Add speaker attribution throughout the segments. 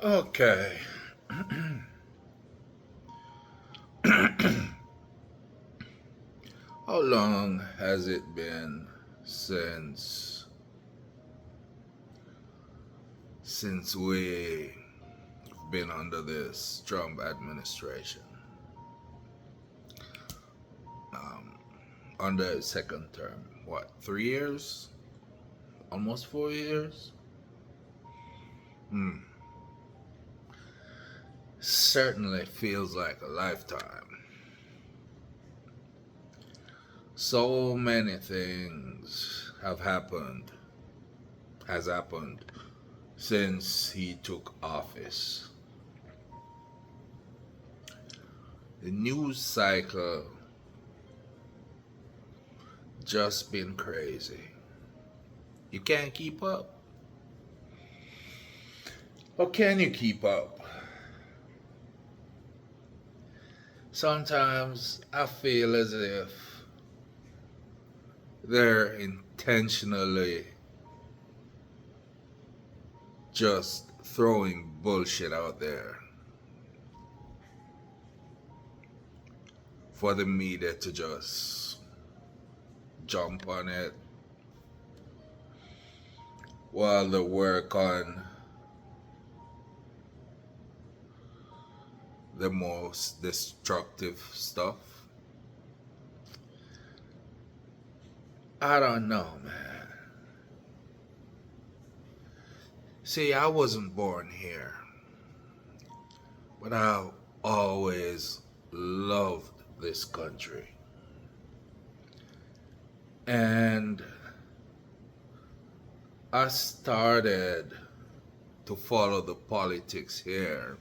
Speaker 1: Okay. How long has it been since we've been under this Trump administration? Um, Under his second term. What, 3 years? Almost 4 years? Hmm. Certainly feels like a lifetime. So many things has happened since he took office. The news cycle just been crazy. You can't keep up. Or can you keep up? Sometimes I feel as if they're intentionally just throwing bullshit out there for the media to just jump on it while they work on the most destructive stuff. I don't know, man. See, I wasn't born here, but I always loved this country. And I started to follow the politics here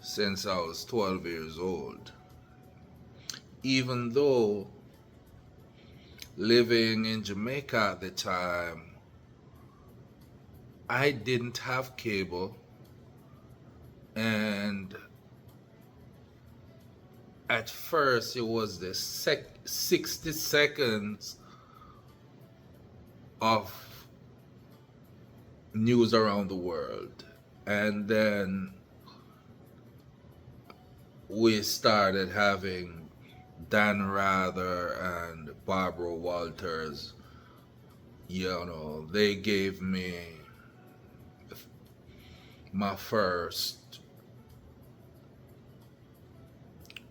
Speaker 1: since I was 12 years old. Even though living in Jamaica at the time, I didn't have cable, and at first it was the 60 seconds of news around the world. And then we started having Dan Rather and Barbara Walters. They gave me my first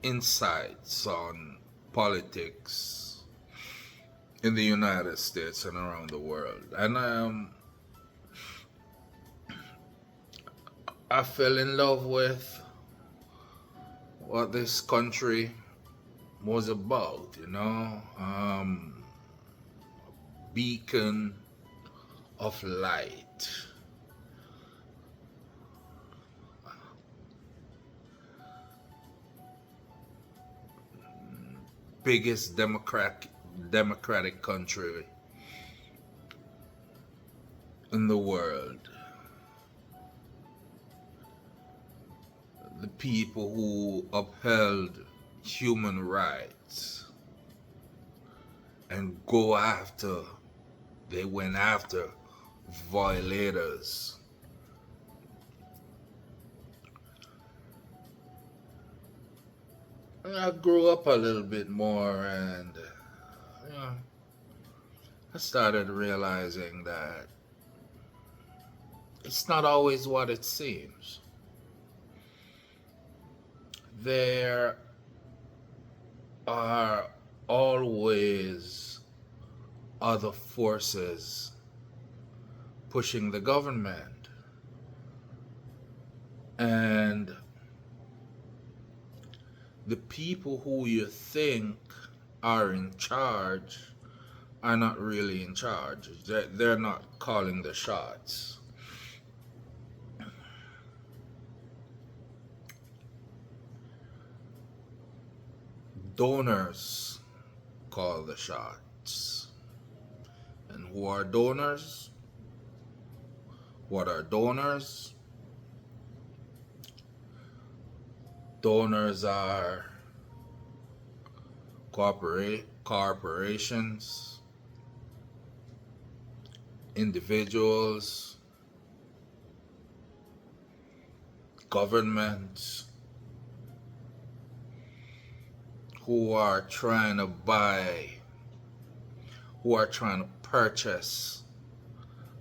Speaker 1: insights on politics in the United States and around the world. And I fell in love with what this country was about. Beacon of light. Biggest democratic country in the world. The people who upheld human rights and they went after violators. And I grew up a little bit more, and you know, I started realizing that it's not always what it seems. There are always other forces pushing the government. And the people who you think are in charge are not really in charge. They're not calling the shots. Donors call the shots. And who are donors? What are donors? Donors are corporations, individuals, governments who are trying to buy, who are trying to purchase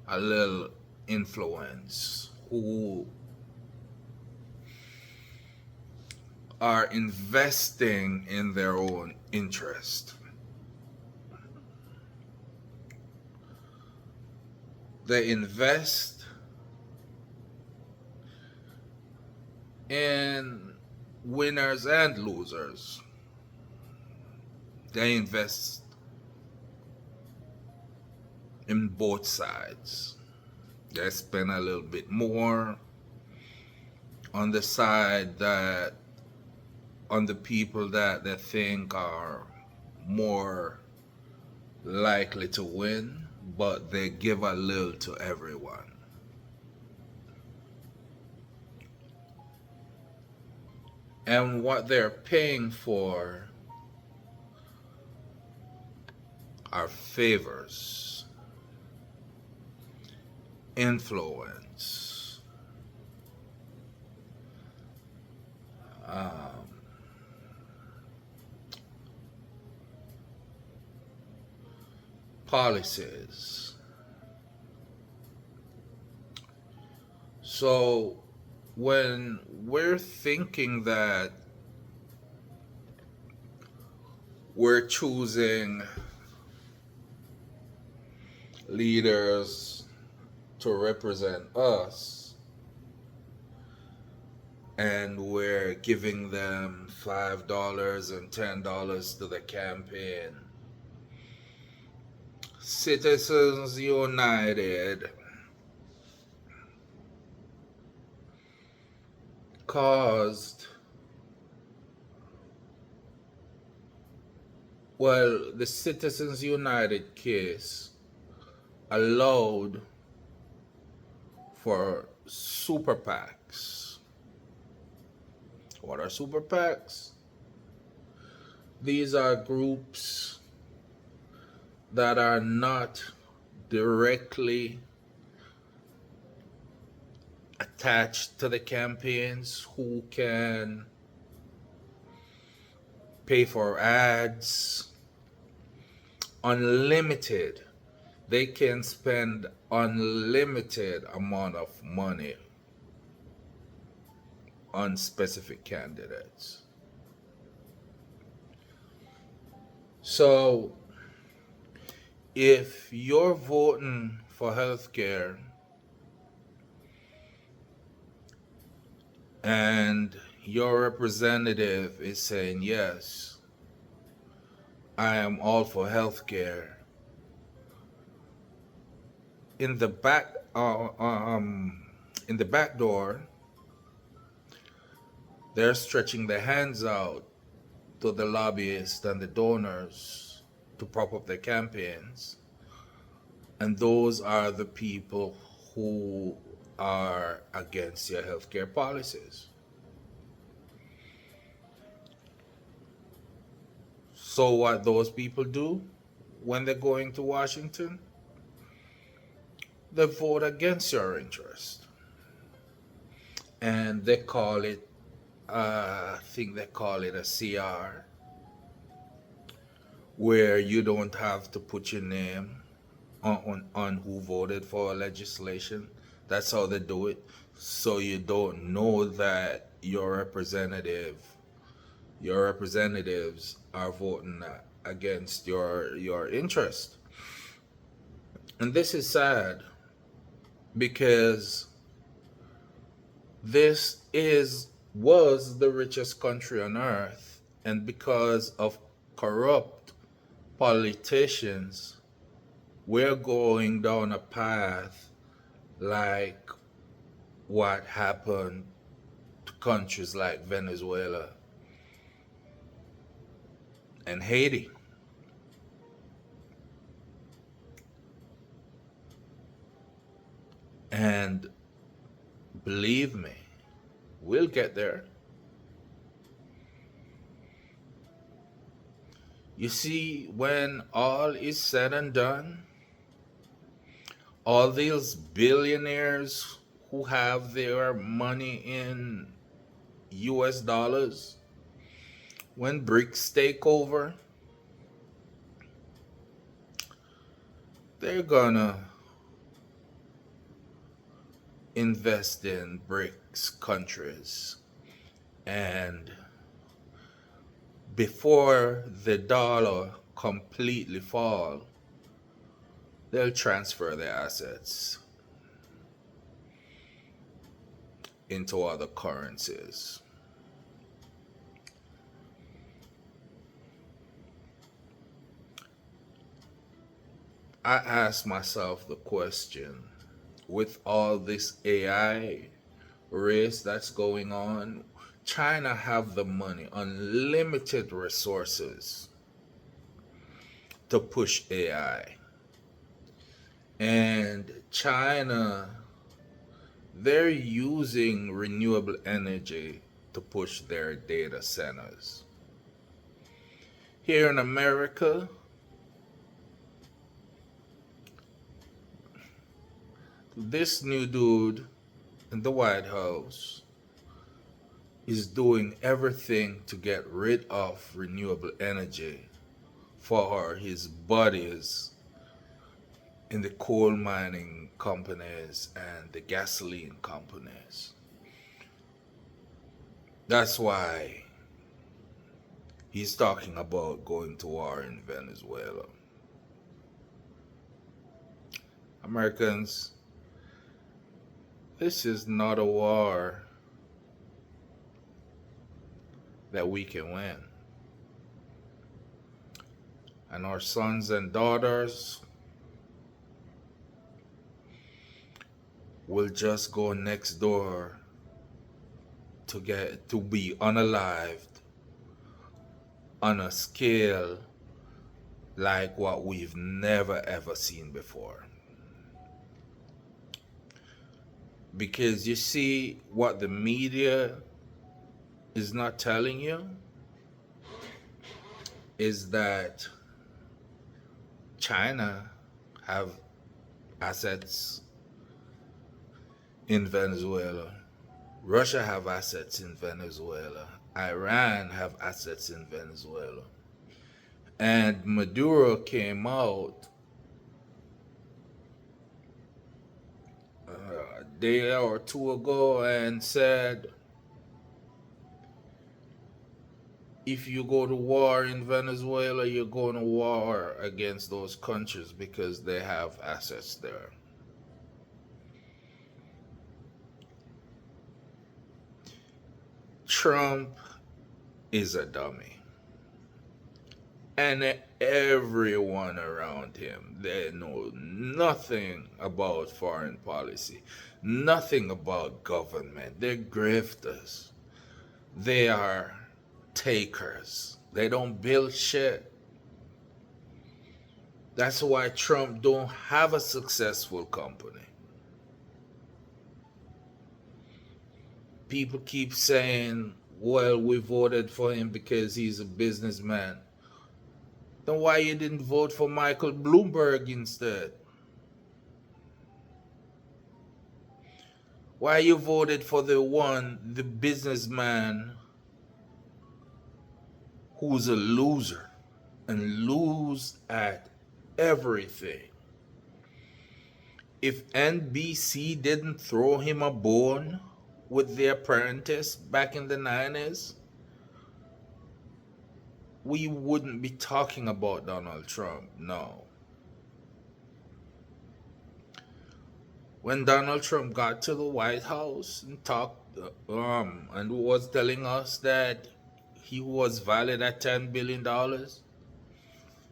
Speaker 1: a little influence, who are investing in their own interest. They invest in winners and losers. They invest in both sides. They spend a little bit more on the side that, on the people that they think are more likely to win, but they give a little to everyone. And what they're paying for are favors, influence, policies. So when we're thinking that we're choosing leaders to represent us, and we're giving them $5 and $10 to the campaign, Citizens United caused, well, the Citizens United case allowed for super PACs. What are super PACs? These are groups that are not directly attached to the campaigns, who can pay for ads unlimited. They can spend unlimited amount of money on specific candidates. So if you're voting for healthcare and your representative is saying, yes, I am all for healthcare, in the back door, they're stretching their hands out to the lobbyists and the donors to prop up their campaigns. And those are the people who are against your healthcare policies. So what those people do when they're going to Washington, they vote against your interest. And they call it, I think they call it a CR, where you don't have to put your name on who voted for legislation. That's how they do it. So you don't know that your representatives are voting against your interest. And this is sad, because this was the richest country on earth, and because of corrupt politicians, we're going down a path like what happened to countries like Venezuela and Haiti. And believe me, we'll get there. You see, when all is said and done, all these billionaires who have their money in US dollars, when BRICS take over, they're gonna invest in BRICS countries. And before the dollar completely fall, they'll transfer their assets into other currencies. I ask myself the question, with all this AI race that's going on, China have the money, unlimited resources to push AI. And China, they're using renewable energy to push their data centers. Here in America, this new dude in the White House is doing everything to get rid of renewable energy for his buddies in the coal mining companies and the gasoline companies. That's why he's talking about going to war in Venezuela. Americans, this is not a war that we can win. And our sons and daughters will just go next door to be unalived on a scale like what we've never ever seen before. Because you see, what the media is not telling you is that China have assets in Venezuela, Russia have assets in Venezuela, Iran have assets in Venezuela. And Maduro came out a day or two ago and said, if you go to war in Venezuela, you're going to war against those countries because they have assets there. Trump is a dummy. And everyone around him, they know nothing about foreign policy, nothing about government. They're grifters. They are takers. They don't build shit. That's why Trump don't have a successful company. People keep saying, well, we voted for him because he's a businessman. Then why you didn't vote for Michael Bloomberg instead? Why you voted for the businessman who's a loser and lose at everything? If NBC didn't throw him a bone with The Apprentice back in the 90s, we wouldn't be talking about Donald Trump, no. When Donald Trump got to the White House and talked and was telling us that he was valued at $10 billion,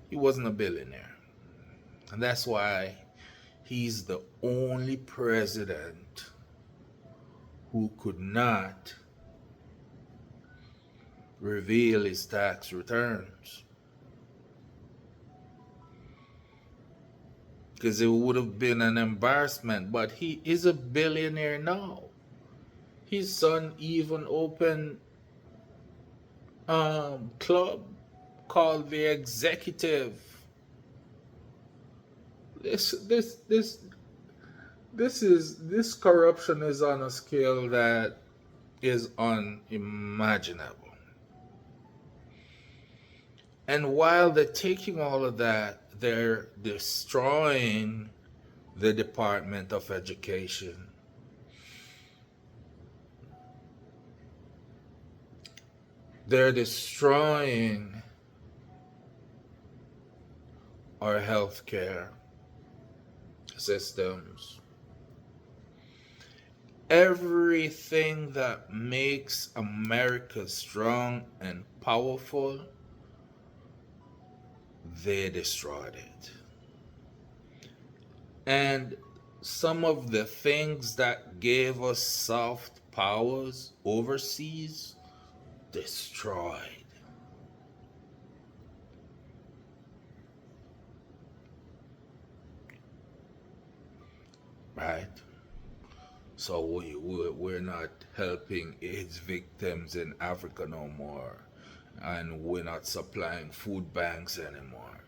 Speaker 1: he wasn't a billionaire. And that's why he's the only president who could not reveal his tax returns. Because it would have been an embarrassment, but he is a billionaire now. His son even opened a club called The Executive. This This corruption is on a scale that is unimaginable. And while they're taking all of that, they're destroying the Department of Education. They're destroying our healthcare systems. Everything that makes America strong and powerful, they destroyed it. And some of the things that gave us soft powers overseas, destroyed. Right? So we're not helping AIDS victims in Africa no more. And we're not supplying food banks anymore.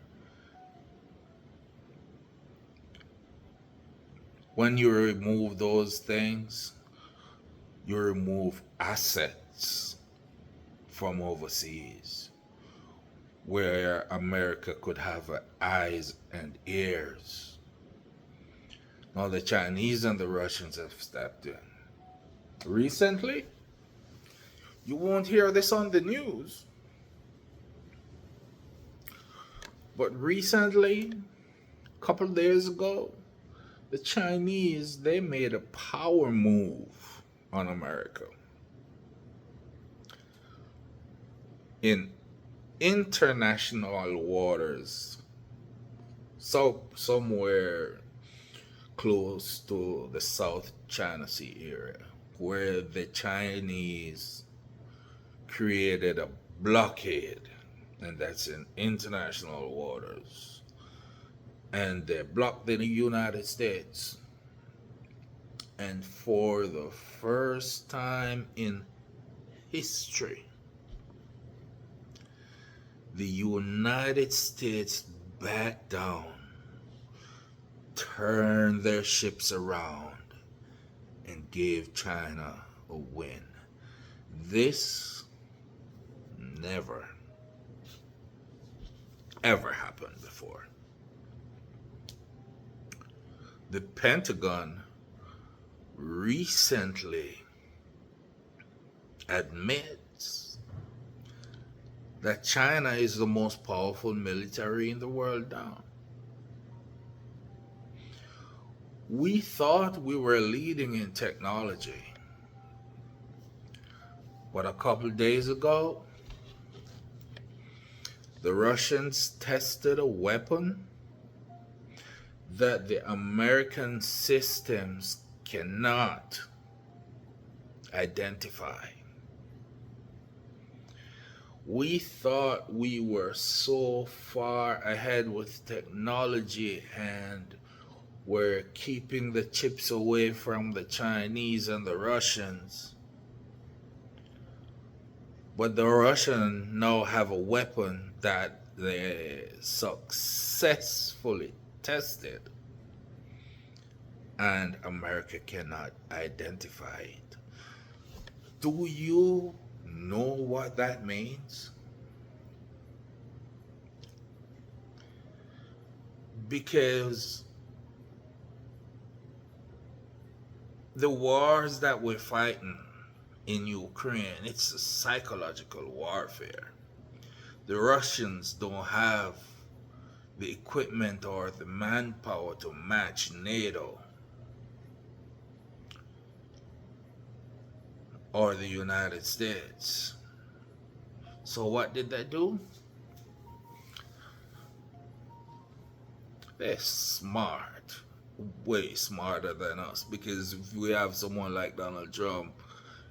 Speaker 1: When you remove those things, you remove assets from overseas where America could have eyes and ears. Now the Chinese and the Russians have stepped in. Recently, you won't hear this on the news, but recently, a couple of days ago, the Chinese, they made a power move on America. In international waters, so somewhere close to the South China Sea area, where the Chinese created a blockade, and that's in international waters, and they blocked the United States. And for the first time in history, the United States backed down, turned their ships around, and gave China a win. This never, ever happened before. The Pentagon recently admits that China is the most powerful military in the world now. We thought we were leading in technology, but a couple days ago, the Russians tested a weapon that the American systems cannot identify. We thought we were so far ahead with technology and were keeping the chips away from the Chinese and the Russians. But the Russians now have a weapon that they successfully tested, and America cannot identify it. Do you know what that means? Because the wars that we're fighting in Ukraine, it's a psychological warfare. The Russians don't have the equipment or the manpower to match NATO or the United States. So what did they do? They're smart, way smarter than us, because if we have someone like Donald Trump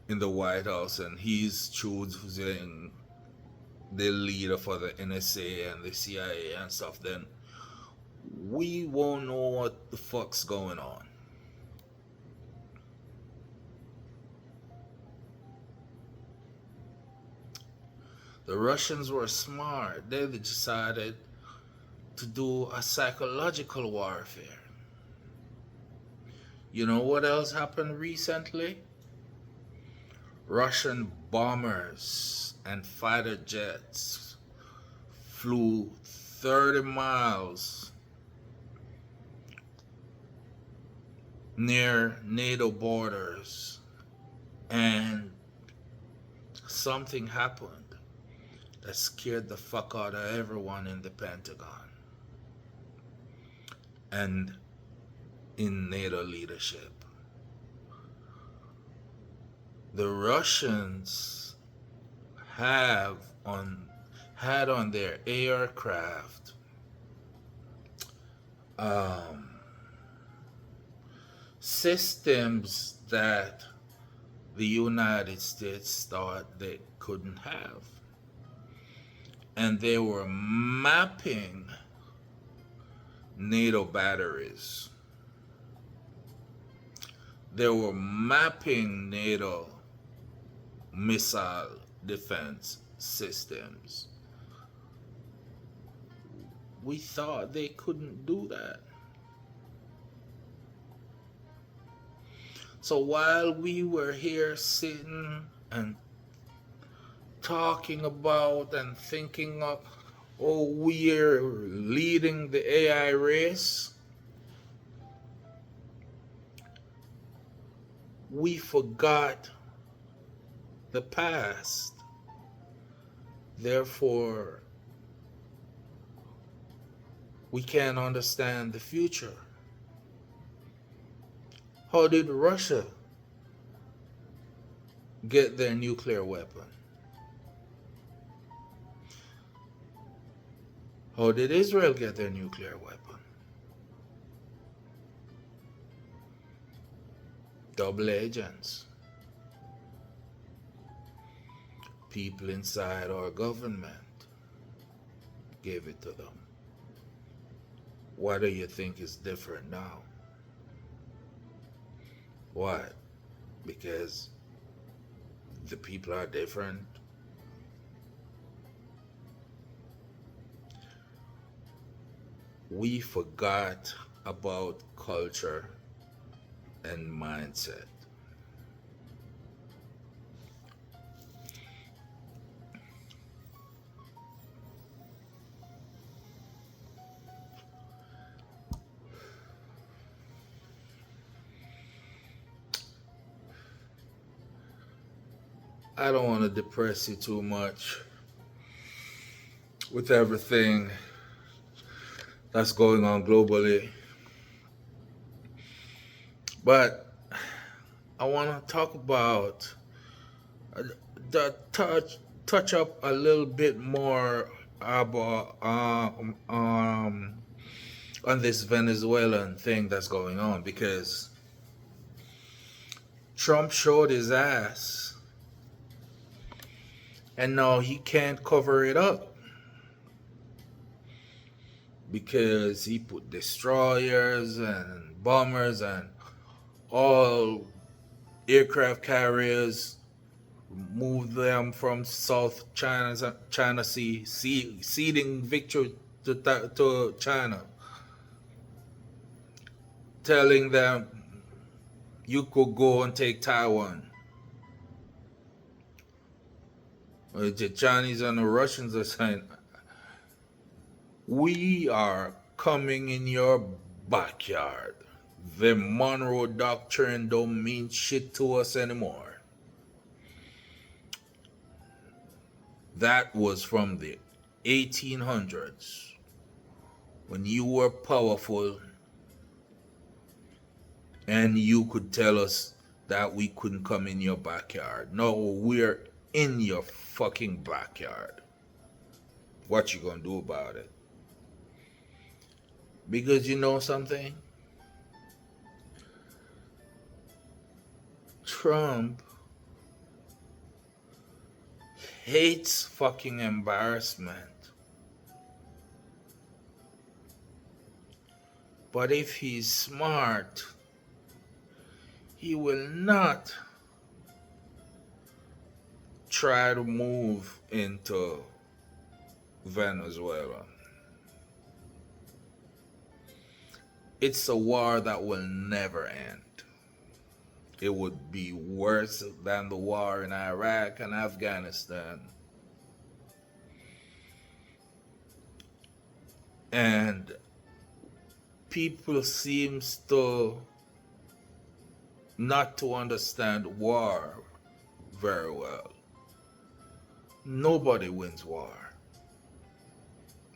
Speaker 1: in the White House and he's choosing the leader for the NSA and the CIA and stuff, then we won't know what the fuck's going on. The Russians were smart. They decided to do a psychological warfare. You know what else happened recently? Russian bombers and fighter jets flew 30 miles near NATO borders, and something happened that scared the fuck out of everyone in the Pentagon and in NATO leadership. The Russians have on had on their aircraft um, systems that the United States thought they couldn't have. And they were mapping NATO batteries. They were mapping NATO missile defense systems. We thought they couldn't do that. So while we were here sitting and talking about and thinking of, oh, we're leading the AI race, we forgot the past. Therefore, we can't understand the future. How did Russia get their nuclear weapon? How did Israel get their nuclear weapon? Double agents. People inside our government gave it to them. What do you think is different now? What? Because the people are different? We forgot about culture and mindset. I don't want to depress you too much with everything that's going on globally, but I want to talk about touch up a little bit more about on this Venezuelan thing that's going on, because Trump showed his ass and now he can't cover it up because he put destroyers and bombers and all aircraft carriers, moved them from South China Sea, ceding victory to China, telling them you could go and take Taiwan. The Chinese and the Russians are saying, we are coming in your backyard. The Monroe Doctrine don't mean shit to us anymore. That was from the 1800s, when you were powerful and you could tell us that we couldn't come in your backyard. No, we're in your fucking backyard. What you gonna do about it? Because you know something? Trump hates fucking embarrassment. But if he's smart, he will not try to move into Venezuela. It's a war that will never end. it would be worse than the war in Iraq and Afghanistan. And people seems to not to understand war very well. Nobody wins war.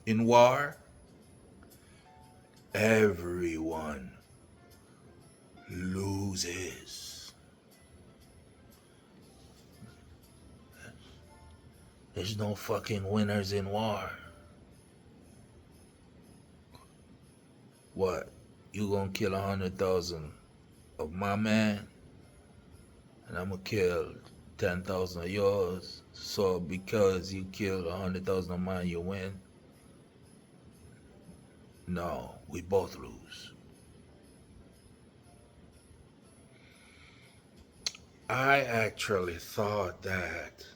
Speaker 1: In war, everyone loses. There's no fucking winners in war. What? You gonna kill 100,000 of my man, and I'm gonna kill 10,000 of yours. So because you killed 100,000 of mine, you win? No, we both lose. I actually thought that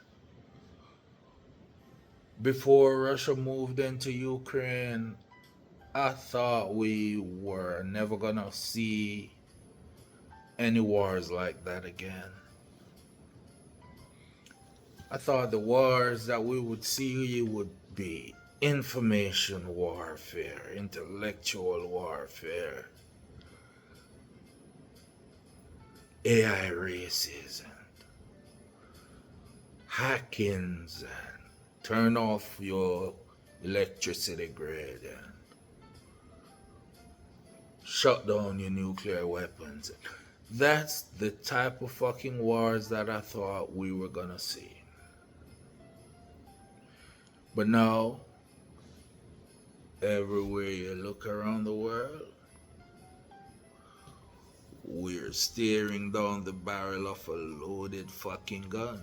Speaker 1: before Russia moved into Ukraine, I thought we were never gonna see any wars like that again. I thought the wars that we would see would be information warfare, intellectual warfare, AI races, and hackings, and turn off your electricity grid, and shut down your nuclear weapons. That's the type of fucking wars that I thought we were gonna see. But now, everywhere you look around the world, we're staring down the barrel of a loaded fucking gun.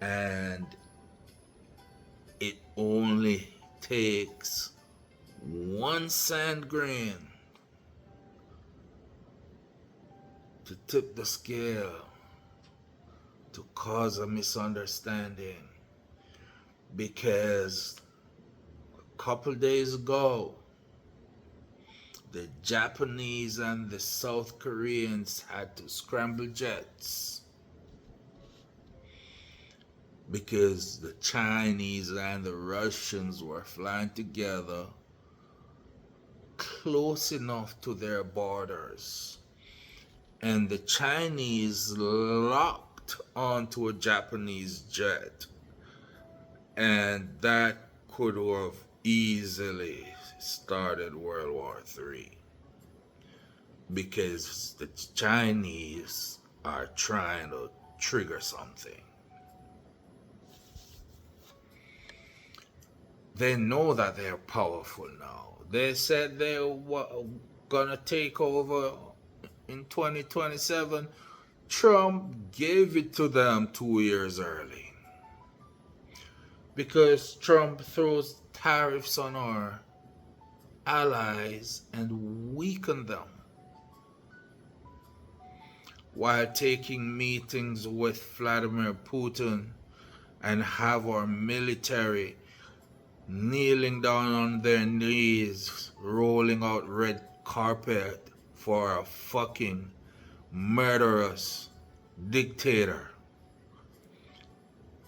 Speaker 1: And it only takes one sand grain to tip the scale, to cause a misunderstanding. Because a couple days ago, the Japanese and the South Koreans had to scramble jets because the Chinese and the Russians were flying together close enough to their borders. And the Chinese locked onto a Japanese jet. And that could have easily started World War III. Because the Chinese are trying to trigger something. They know that they're powerful now. They said they were gonna take over in 2027. Trump gave it to them 2 years early. Because Trump throws tariffs on our allies and weaken them, while taking meetings with Vladimir Putin and have our military kneeling down on their knees, rolling out red carpet for a fucking murderous dictator.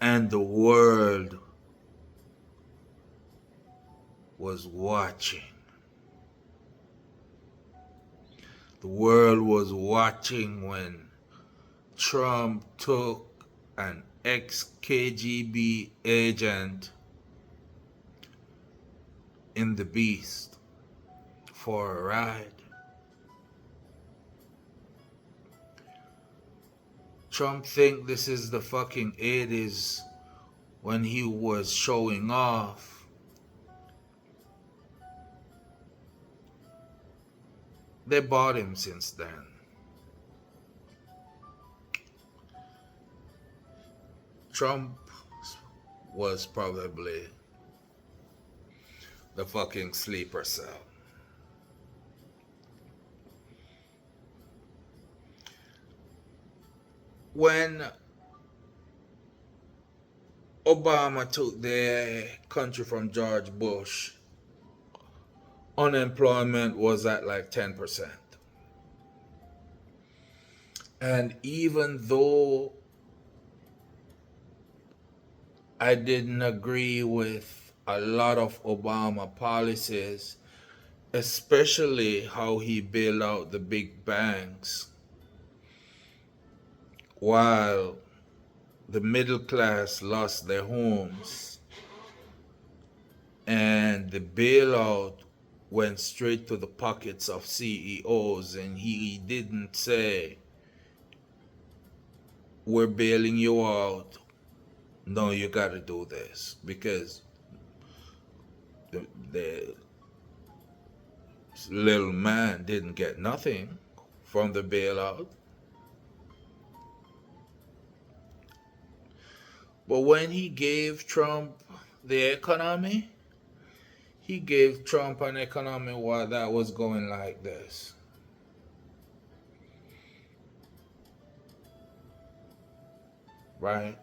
Speaker 1: And the world was watching. The world was watching when Trump took an ex-KGB agent in the Beast for a ride. Trump think this is the fucking 80s when he was showing off. They bought him since then. Trump was probably the fucking sleeper cell. When Obama took the country from George Bush, unemployment was at like 10%. And even though I didn't agree with a lot of Obama policies, especially how he bailed out the big banks while the middle class lost their homes, and the bailout went straight to the pockets of CEOs, and he didn't say, we're bailing you out, no, you got to do this, because the little man didn't get nothing from the bailout. But when he gave Trump the economy, he gave Trump an economy that was going like this. Right?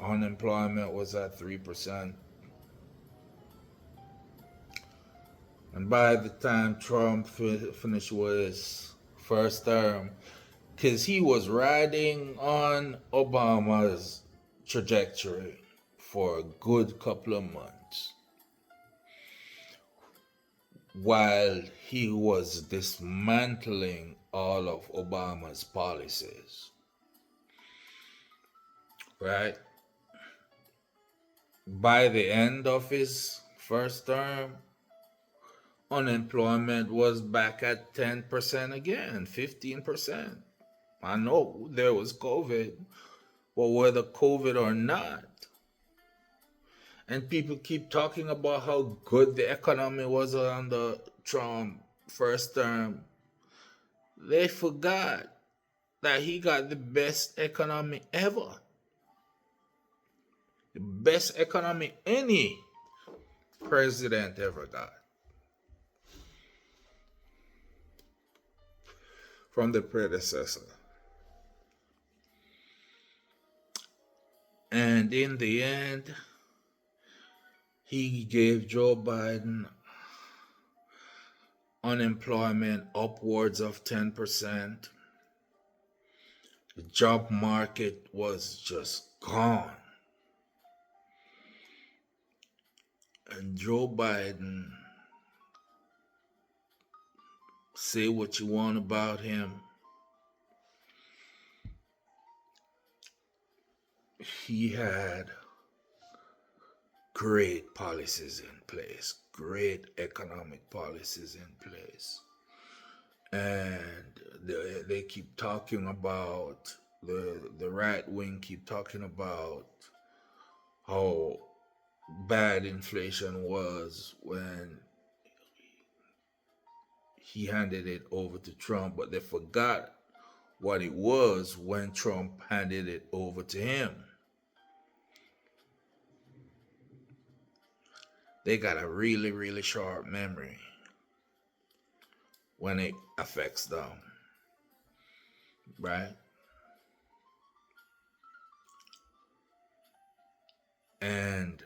Speaker 1: Unemployment was at 3%. And by the time Trump finished with his first term, because he was riding on Obama's trajectory for a good couple of months while he was dismantling all of Obama's policies. Right? By the end of his first term, unemployment was back at 10% again, 15%. I know there was COVID, but whether COVID or not, and people keep talking about how good the economy was under Trump first term, they forgot that he got the best economy ever. The best economy any president ever got from the predecessor. And in the end, he gave Joe Biden unemployment upwards of 10%. The job market was just gone. And Joe Biden, say what you want about him, he had great policies in place, great economic policies in place. And they keep talking about, the right wing keep talking about how bad inflation was when he handed it over to Trump, but they forgot what it was when Trump handed it over to him. They got a really, really sharp memory when it affects them, right? And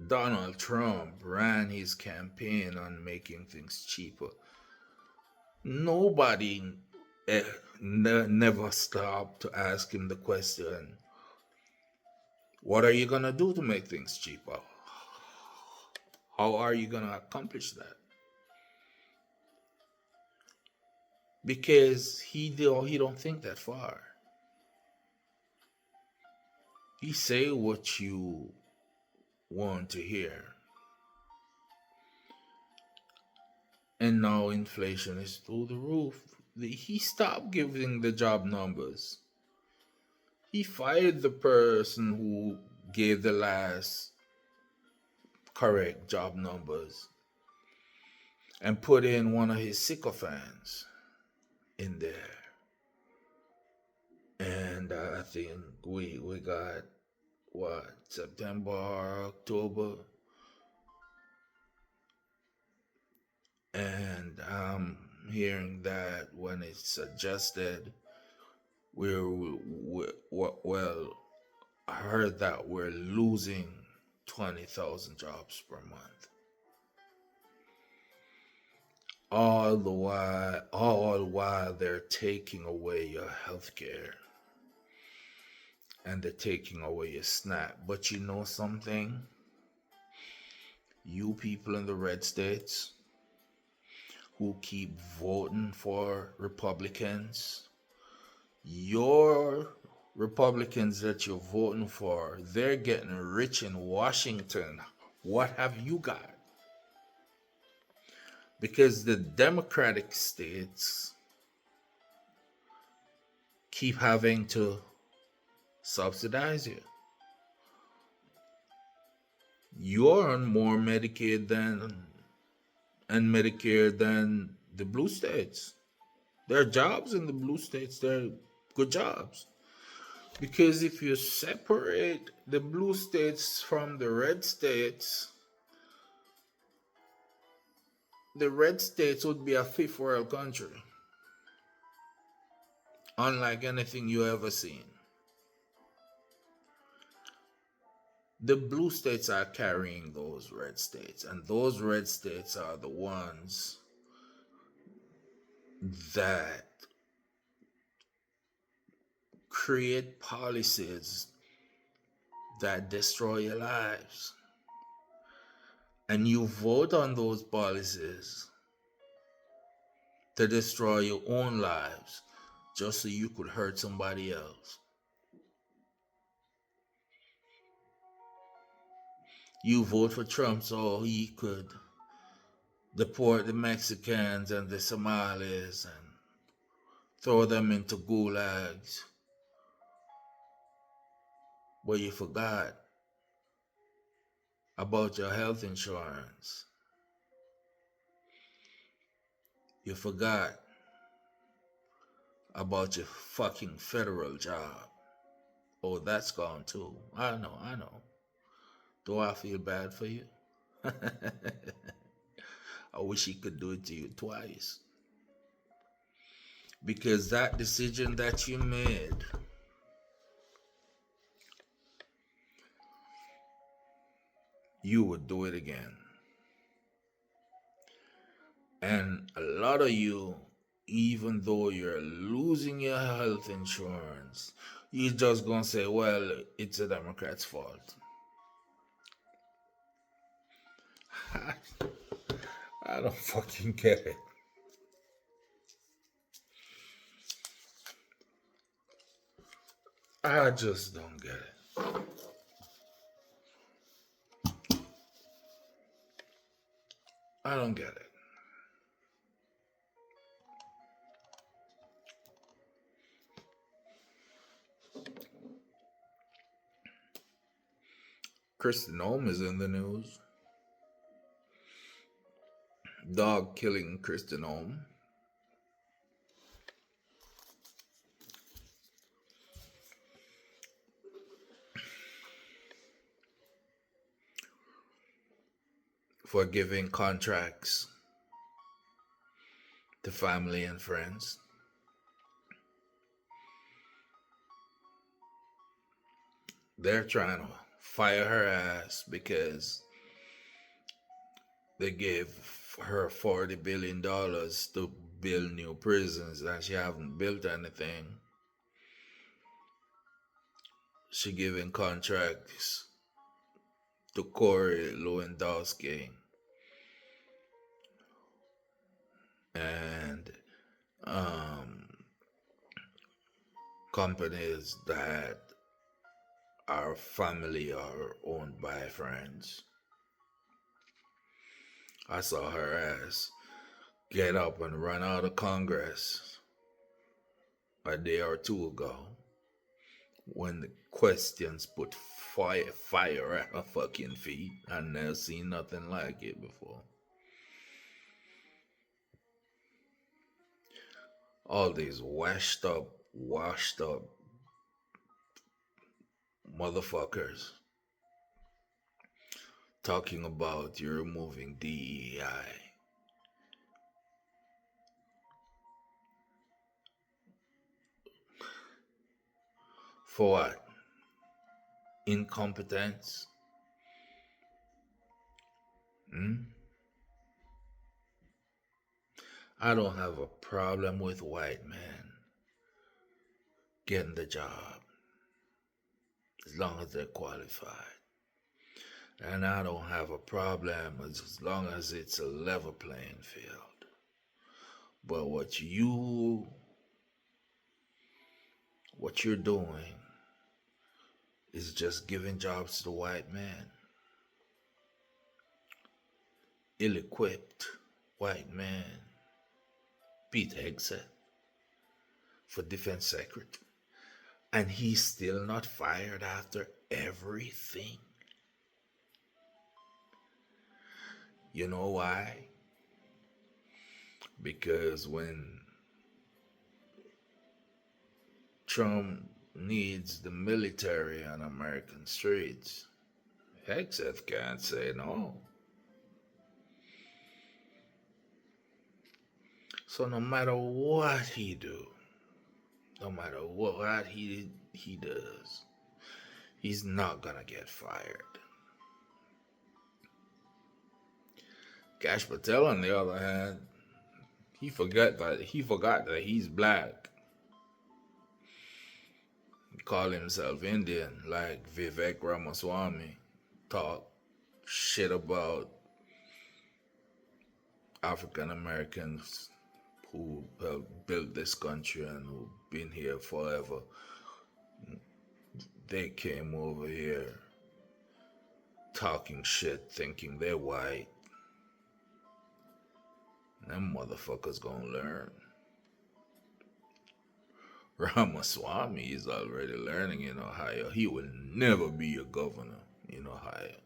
Speaker 1: Donald Trump ran his campaign on making things cheaper. Nobody never stopped to ask him the question, what are you going to do to make things cheaper? How are you going to accomplish that? Because he don't think that far. He say what you want to hear. And now inflation is through the roof. He stopped giving the job numbers. He fired the person who gave the last correct job numbers and put in one of his sycophants in there. And I think we got September or October, and I'm hearing that when it's suggested, I heard that we're losing 20,000 jobs per month. all while they're taking away your health care and they're taking away your SNAP. But you know something? You people in the red states who keep voting for Republicans, your Republicans that you're voting for, they're getting rich in Washington. What have you got? Because the Democratic states keep having to subsidize you. You're on more Medicaid and Medicare than the blue states. There are jobs in the blue states, they're good jobs. Because if you separate the blue states from the red states, the red states would be a fifth world country, unlike anything you ever seen. The blue states are carrying those red states, and those red states are the ones that create policies that destroy your lives. And you vote on those policies to destroy your own lives just so you could hurt somebody else. You vote for Trump so he could deport the Mexicans and the Somalis and throw them into gulags. But you forgot about your health insurance. You forgot about your fucking federal job. Oh, that's gone too. I know. Do I feel bad for you? I wish he could do it to you twice. Because that decision that you made, you would do it again. And a lot of you, even though you're losing your health insurance, you're just gonna say, well, it's a Democrat's fault. I don't fucking get it. I just don't get it. I don't get it. Kristi Noem is in the news. Dog killing Kristi Noem. For giving contracts to family and friends. They're trying to fire her ass because they gave her $40 billion to build new prisons and she haven't built anything. She giving contracts to Corey Lewandowski and companies that are family or owned by friends. I saw her ass get up and run out of Congress a day or two ago when the questions put fire at her fucking feet. I never seen nothing like it before. All these washed up motherfuckers talking about you're removing DEI. For what? Incompetence? I don't have a problem with white men getting the job as long as they're qualified. And I don't have a problem as long as it's a level playing field. But what you're doing is just giving jobs to the white man. Ill-equipped white man, Pete Hegseth, for defense secretary. And he's still not fired after everything. You know why? Because when Trump needs the military on American streets, Hegseth can't say no. So no matter what he do, no matter what he does, he's not gonna get fired. Kash Patel, on the other hand, he forgot that he's black. He called himself Indian, like Vivek Ramaswamy talk shit about African Americans who helped build this country and who've been here forever. They came over here talking shit, thinking they're white. Them motherfuckers gonna learn. Ramaswamy is already learning in Ohio. He will never be a governor in Ohio.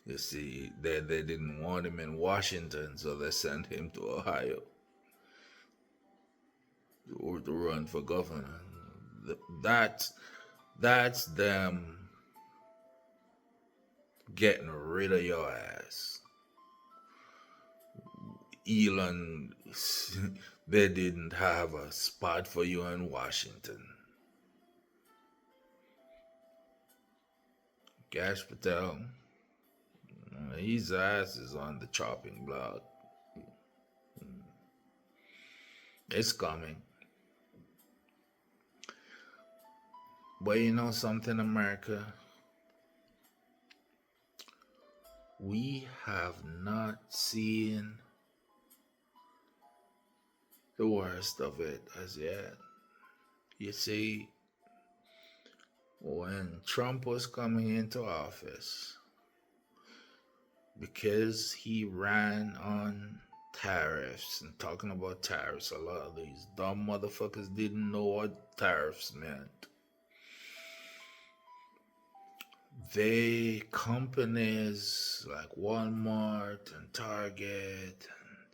Speaker 1: You see, they didn't want him in Washington, so they sent him to Ohio to run for governor. That's them getting rid of your ass. Elon, they didn't have a spot for you in Washington. Kash Patel, his ass is on the chopping block. It's coming. But you know something, America? We have not seen the worst of it as yet. You see, when Trump was coming into office, because he ran on tariffs and talking about tariffs, a lot of these dumb motherfuckers didn't know what tariffs meant. Companies like Walmart and Target and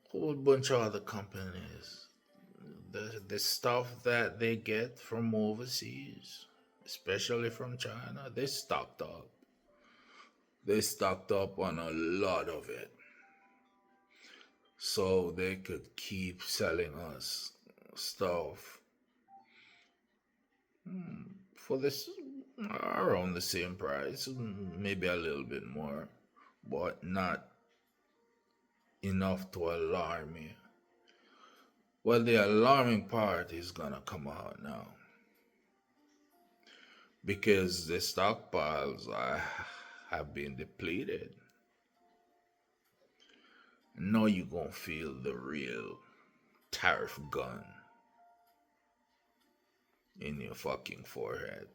Speaker 1: a whole bunch of other companies, the stuff that they get from overseas, especially from China, they stocked up. They stocked up on a lot of it, so they could keep selling us stuff for this around the same price, maybe a little bit more, but not enough to alarm me. Well, the alarming part is gonna come out now, because the stockpiles have been depleted. Now you're gonna feel the real tariff gun in your fucking forehead.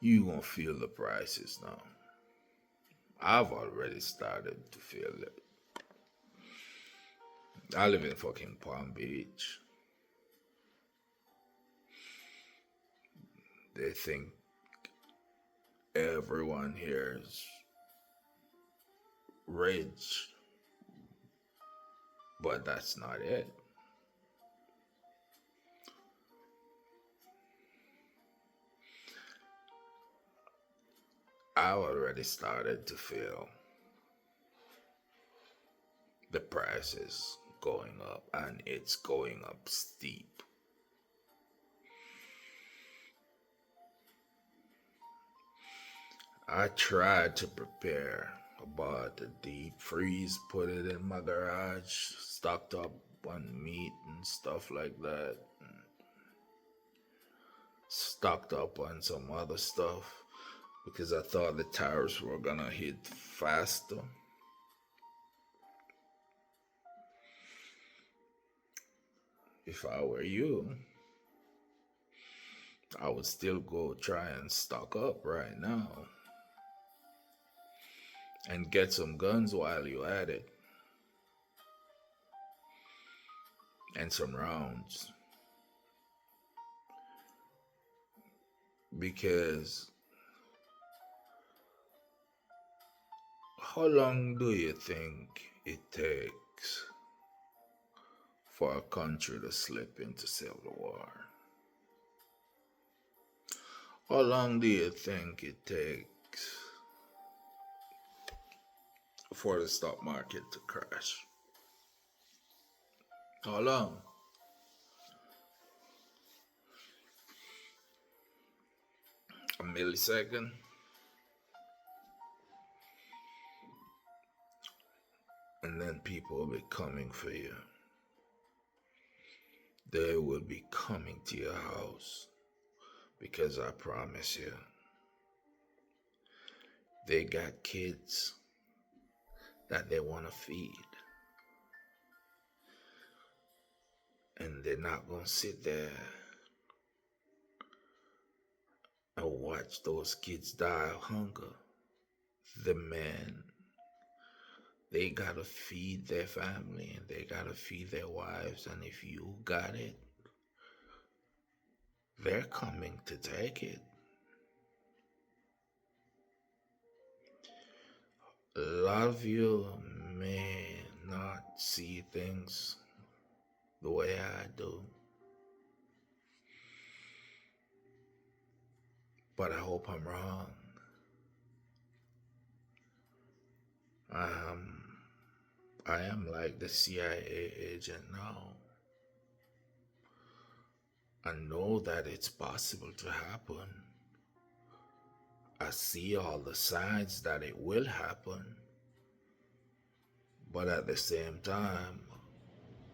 Speaker 1: You gonna feel the prices now. I've already started to feel it. I live in fucking Palm Beach. They think everyone here is rich, but that's not it. I've already started to feel the prices going up, and it's going up steep. I tried to prepare. I bought the deep freeze, put it in my garage, stocked up on meat and stuff like that. Stocked up on some other stuff because I thought the tariffs were gonna hit faster. If I were you, I would still go try and stock up right now and get some guns while you're at it and some rounds. Because how long do you think it takes for a country to slip into civil war? How long do you think it takes for the stock market to crash? How long? A millisecond? And then people will be coming for you. They will be coming to your house because I promise you, they got kids that they want to feed. And they're not going to sit there and watch those kids die of hunger. The men, they got to feed their family and they got to feed their wives. And if you got it, they're coming to take it. A lot of you may not see things the way I do, but I hope I'm wrong. I am like the CIA agent now. I know that it's possible to happen. I see all the signs that it will happen. But at the same time,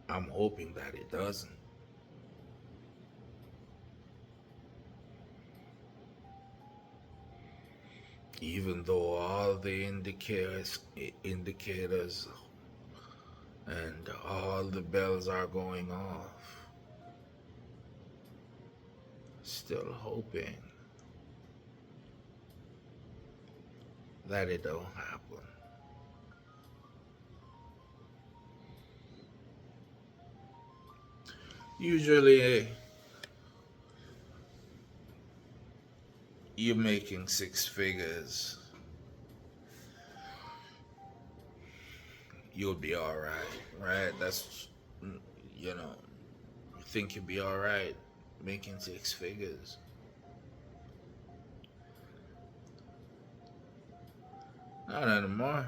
Speaker 1: I'm hoping that it doesn't. Even though all the indicators and all the bells are going off, still hoping that it don't happen. Usually, you're making six figures, you'll be all right? That's, you think you'll be all right making six figures. Not anymore.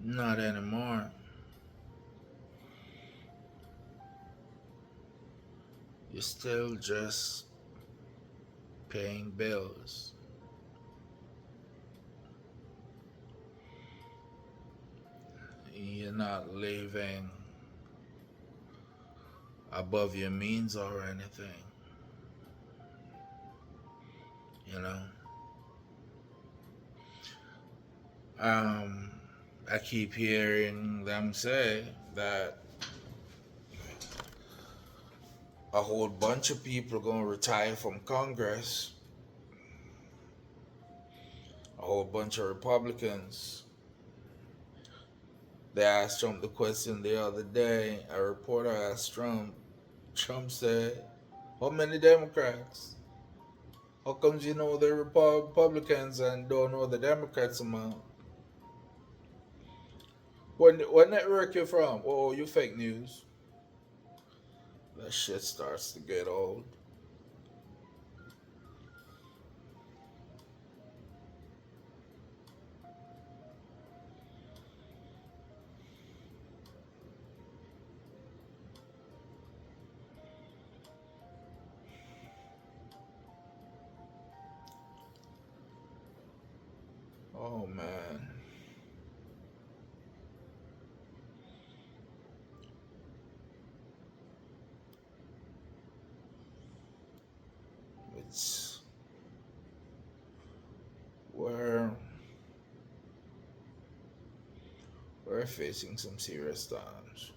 Speaker 1: Not anymore. You're still just paying bills. You're not living above your means or anything. You know? I keep hearing them say that a whole bunch of people are going to retire from Congress. A whole bunch of Republicans. They asked Trump the question the other day. A reporter asked Trump. Trump said, how many Democrats? How comes you know the Republicans and don't know the Democrats amount? What network you from? Oh, you fake news. That shit starts to get old. Oh man, it's we're we're facing some serious times.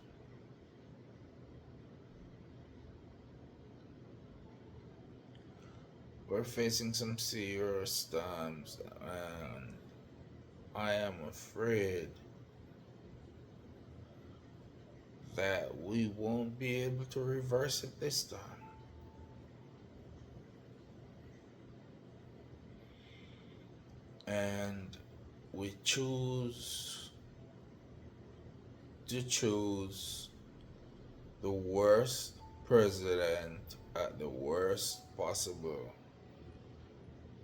Speaker 1: We're facing some serious times, and I am afraid that we won't be able to reverse it this time. And we choose the worst president at the worst possible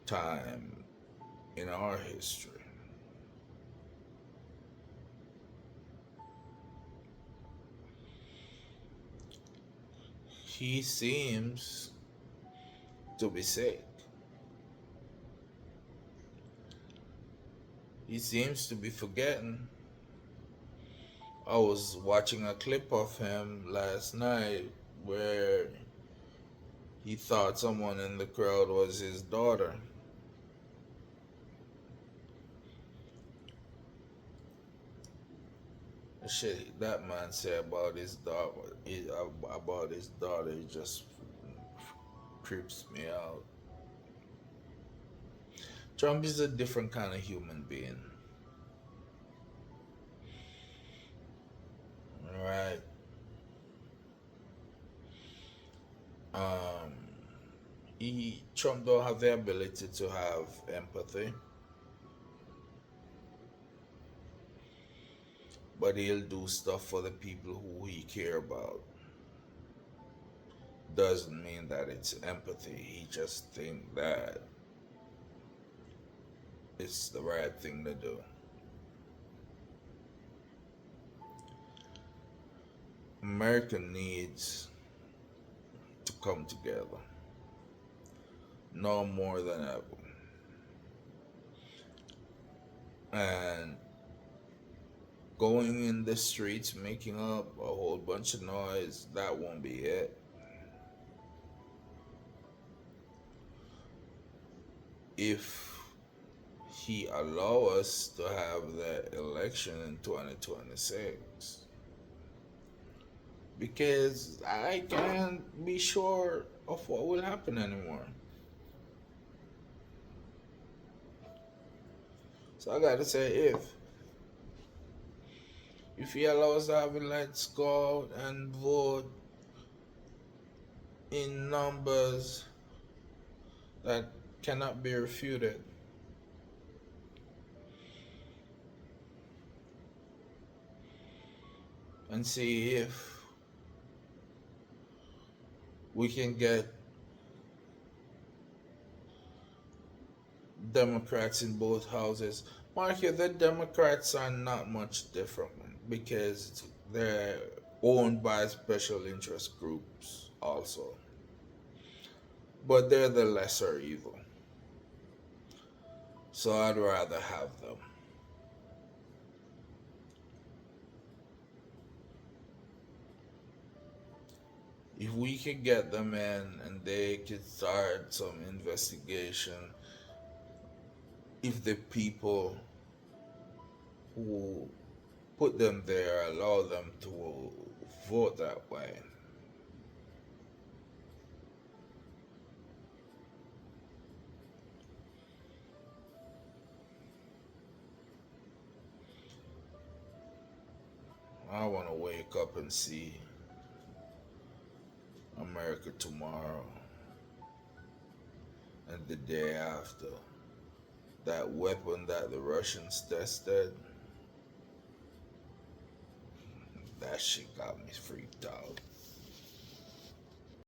Speaker 1: time in our history. He seems to be sick. He seems to be forgetting. I was watching a clip of him last night where he thought someone in the crowd was his daughter. The shit that man said about his daughter, it just creeps me out. Trump is a different kind of human being. All right. Um, Trump don't have the ability to have empathy, but he'll do stuff for the people who he care about. Doesn't mean that it's empathy. He just think that it's the right thing to do. America needs to come together, no more than ever. And going in the streets making up a whole bunch of noise, that won't be it. If he allow us to have the election in 2026, because I can't be sure of what will happen anymore. So I gotta say, if he allows to have it, let's go out and vote in numbers that cannot be refuted, and see if we can get Democrats in both houses. Mark, the Democrats are not much different because they're owned by special interest groups also. But they're the lesser evil. So I'd rather have them. If we could get them in and they could start some investigation, if the people who put them there allow them to vote that way, I want to wake up and see America tomorrow and the day after. That weapon that the Russians tested, that shit got me freaked out.